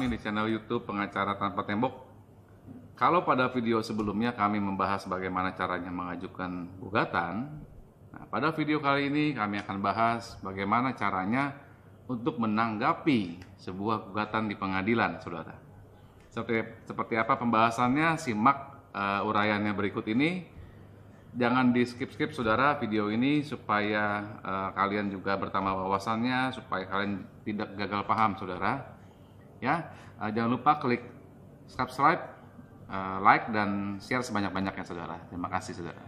di channel YouTube Pengacara Tanpa Tembok. Kalau pada video sebelumnya kami membahas bagaimana caranya mengajukan gugatan, nah, pada video kali ini kami akan bahas bagaimana caranya untuk menanggapi sebuah gugatan di pengadilan, saudara. Seperti apa pembahasannya, simak uraiannya berikut ini. Jangan di skip-skip saudara video ini supaya kalian juga bertambah wawasannya, supaya kalian tidak gagal paham saudara. Ya, jangan lupa klik subscribe, like dan share sebanyak-banyaknya saudara. Terima kasih saudara.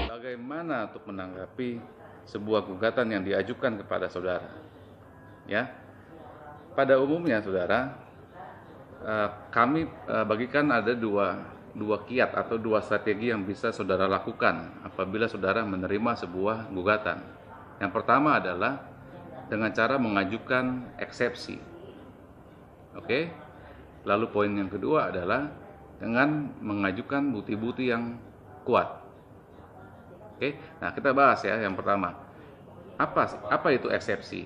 Bagaimana untuk menanggapi sebuah gugatan yang diajukan kepada saudara? Ya, pada umumnya saudara, kami bagikan ada dua kiat atau dua strategi yang bisa saudara lakukan apabila saudara menerima sebuah gugatan. Yang pertama adalah dengan cara mengajukan eksepsi. Oke. Lalu poin yang kedua adalah dengan mengajukan bukti-bukti yang kuat. Oke, nah kita bahas ya yang pertama. Apa itu eksepsi?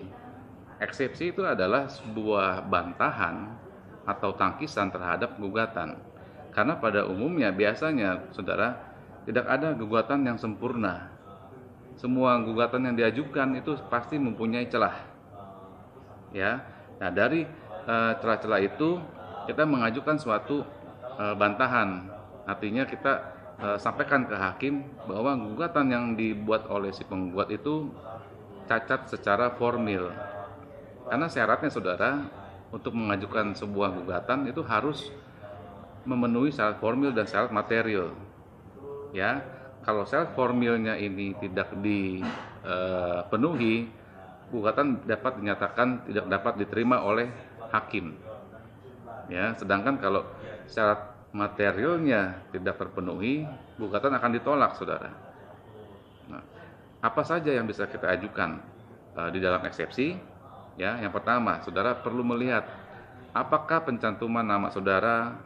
Eksepsi itu adalah sebuah bantahan atau tangkisan terhadap gugatan. Karena pada umumnya biasanya saudara tidak ada gugatan yang sempurna. Semua gugatan yang diajukan itu pasti mempunyai celah. Ya. Nah, dari celah-celah itu kita mengajukan suatu bantahan. Artinya kita sampaikan ke hakim bahwa gugatan yang dibuat oleh si penggugat itu cacat secara formil. Karena syaratnya saudara untuk mengajukan sebuah gugatan itu harus memenuhi syarat formil dan syarat material. Ya, kalau syarat formilnya ini tidak dipenuhi, gugatan dapat dinyatakan tidak dapat diterima oleh hakim. Ya, sedangkan kalau syarat materialnya tidak terpenuhi, gugatan akan ditolak, saudara. Nah, apa saja yang bisa kita ajukan di dalam eksepsi? Ya, yang pertama, saudara perlu melihat apakah pencantuman nama saudara,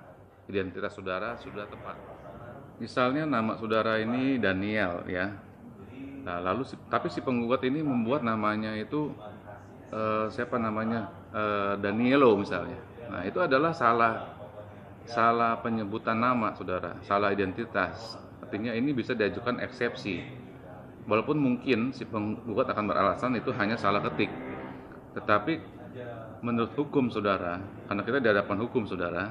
identitas saudara sudah tepat. Misalnya nama saudara ini Daniel, ya. Nah, lalu tapi si penggugat ini membuat namanya itu siapa namanya? Danielo misalnya. Nah, itu adalah salah penyebutan nama saudara, salah identitas. Artinya ini bisa diajukan eksepsi. Walaupun mungkin si penggugat akan beralasan itu hanya salah ketik. Tetapi menurut hukum saudara, karena kita di hadapan hukum saudara,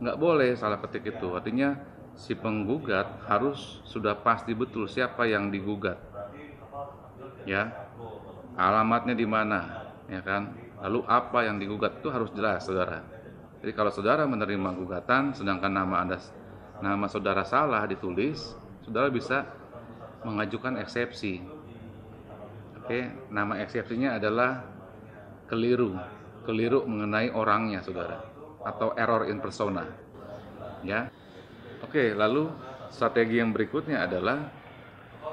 nggak boleh salah ketik itu. Artinya si penggugat harus sudah pasti betul siapa yang digugat. Ya. Alamatnya di mana, ya kan? Lalu apa yang digugat itu harus jelas saudara. Jadi kalau saudara menerima gugatan sedangkan nama saudara salah ditulis, saudara bisa mengajukan eksepsi. Oke, nama eksepsinya adalah keliru mengenai orangnya saudara, atau error in persona. Ya. Oke, lalu strategi yang berikutnya adalah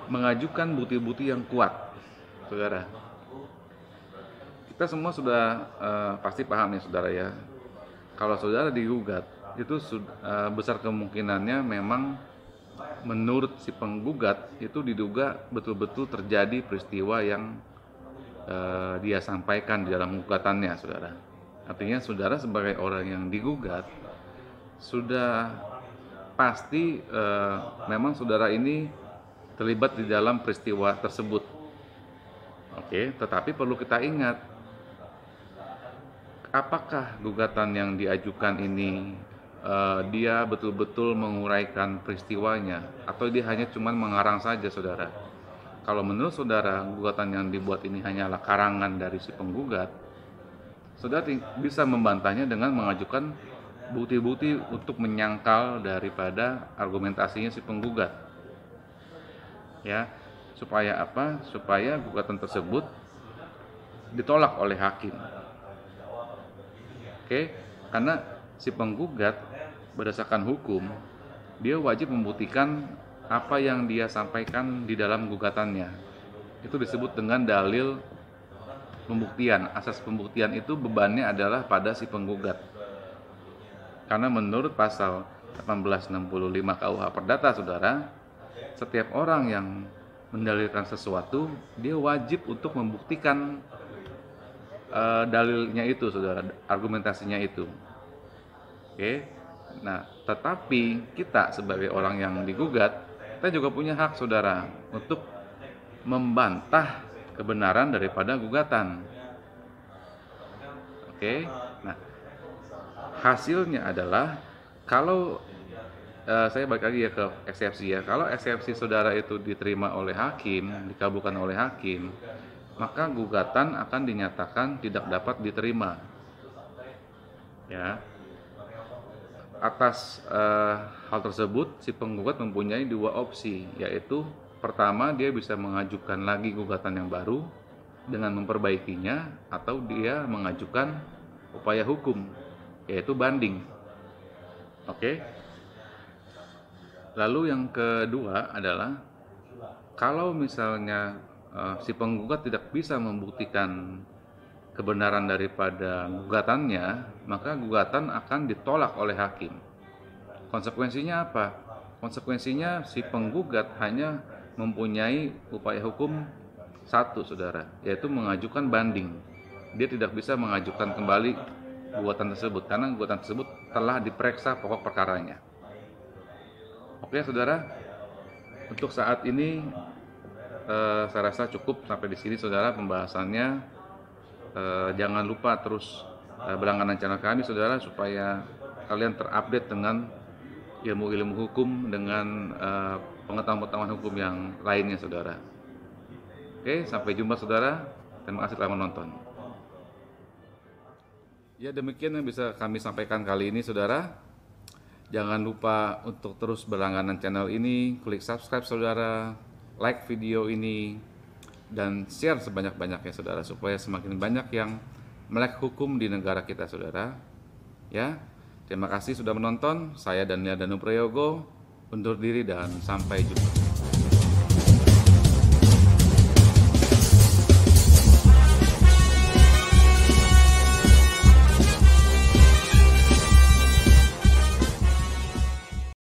mengajukan bukti-bukti yang kuat. Saudara. Kita semua sudah pasti paham ya saudara ya. Kalau saudara digugat, itu besar kemungkinannya memang menurut si penggugat itu diduga betul-betul terjadi peristiwa yang dia sampaikan di dalam gugatannya, saudara. Artinya saudara sebagai orang yang digugat sudah pasti memang saudara ini terlibat di dalam peristiwa tersebut. Oke, tetapi perlu kita ingat, apakah gugatan yang diajukan ini dia betul-betul menguraikan peristiwanya atau dia hanya cuma mengarang saja saudara? Kalau menurut saudara gugatan yang dibuat ini hanyalah karangan dari si penggugat, saudara bisa membantahnya dengan mengajukan bukti-bukti untuk menyangkal daripada argumentasinya si penggugat. Ya, supaya apa? Supaya gugatan tersebut ditolak oleh hakim. Oke, karena si penggugat berdasarkan hukum dia wajib membuktikan apa yang dia sampaikan di dalam gugatannya. Itu disebut dengan dalil pembuktian. Asas pembuktian itu bebannya adalah pada si penggugat. Karena menurut pasal 1865 KUH Perdata, saudara, setiap orang yang mendalilkan sesuatu, dia wajib untuk membuktikan dalilnya itu, saudara, argumentasinya itu. Oke. Nah, tetapi kita sebagai orang yang digugat, kita juga punya hak, saudara, untuk membantah kebenaran daripada gugatan. Oke. Nah, hasilnya adalah kalau saya balik lagi ya ke eksepsi ya. Kalau eksepsi saudara itu diterima oleh hakim, dikabulkan oleh hakim, maka gugatan akan dinyatakan tidak dapat diterima. Ya. Atas hal tersebut, si penggugat mempunyai dua opsi, yaitu pertama, dia bisa mengajukan lagi gugatan yang baru dengan memperbaikinya, atau dia mengajukan upaya hukum, yaitu banding. Oke. Lalu yang kedua adalah kalau misalnya si penggugat tidak bisa membuktikan kebenaran daripada gugatannya, maka gugatan akan ditolak oleh hakim. Konsekuensinya apa? Konsekuensinya si penggugat hanya mempunyai upaya hukum satu, saudara, yaitu mengajukan banding. Dia tidak bisa mengajukan kembali gugatan tersebut karena gugatan tersebut telah diperiksa pokok perkaranya. Oke, saudara, untuk saat ini saya rasa cukup sampai di sini, saudara, pembahasannya. Jangan lupa terus berlangganan channel kami, saudara, supaya kalian terupdate dengan ilmu-ilmu hukum, dengan pengetahuan-pengetahuan hukum yang lainnya, saudara. Oke, sampai jumpa, saudara. Terima kasih telah menonton. Ya, demikian yang bisa kami sampaikan kali ini, saudara. Jangan lupa untuk terus berlangganan channel ini, klik subscribe, saudara, like video ini, dan share sebanyak-banyaknya, saudara, supaya semakin banyak yang melek hukum di negara kita, saudara. Ya, terima kasih sudah menonton. Saya Daniel Danu Prayogo undur diri dan sampai jumpa.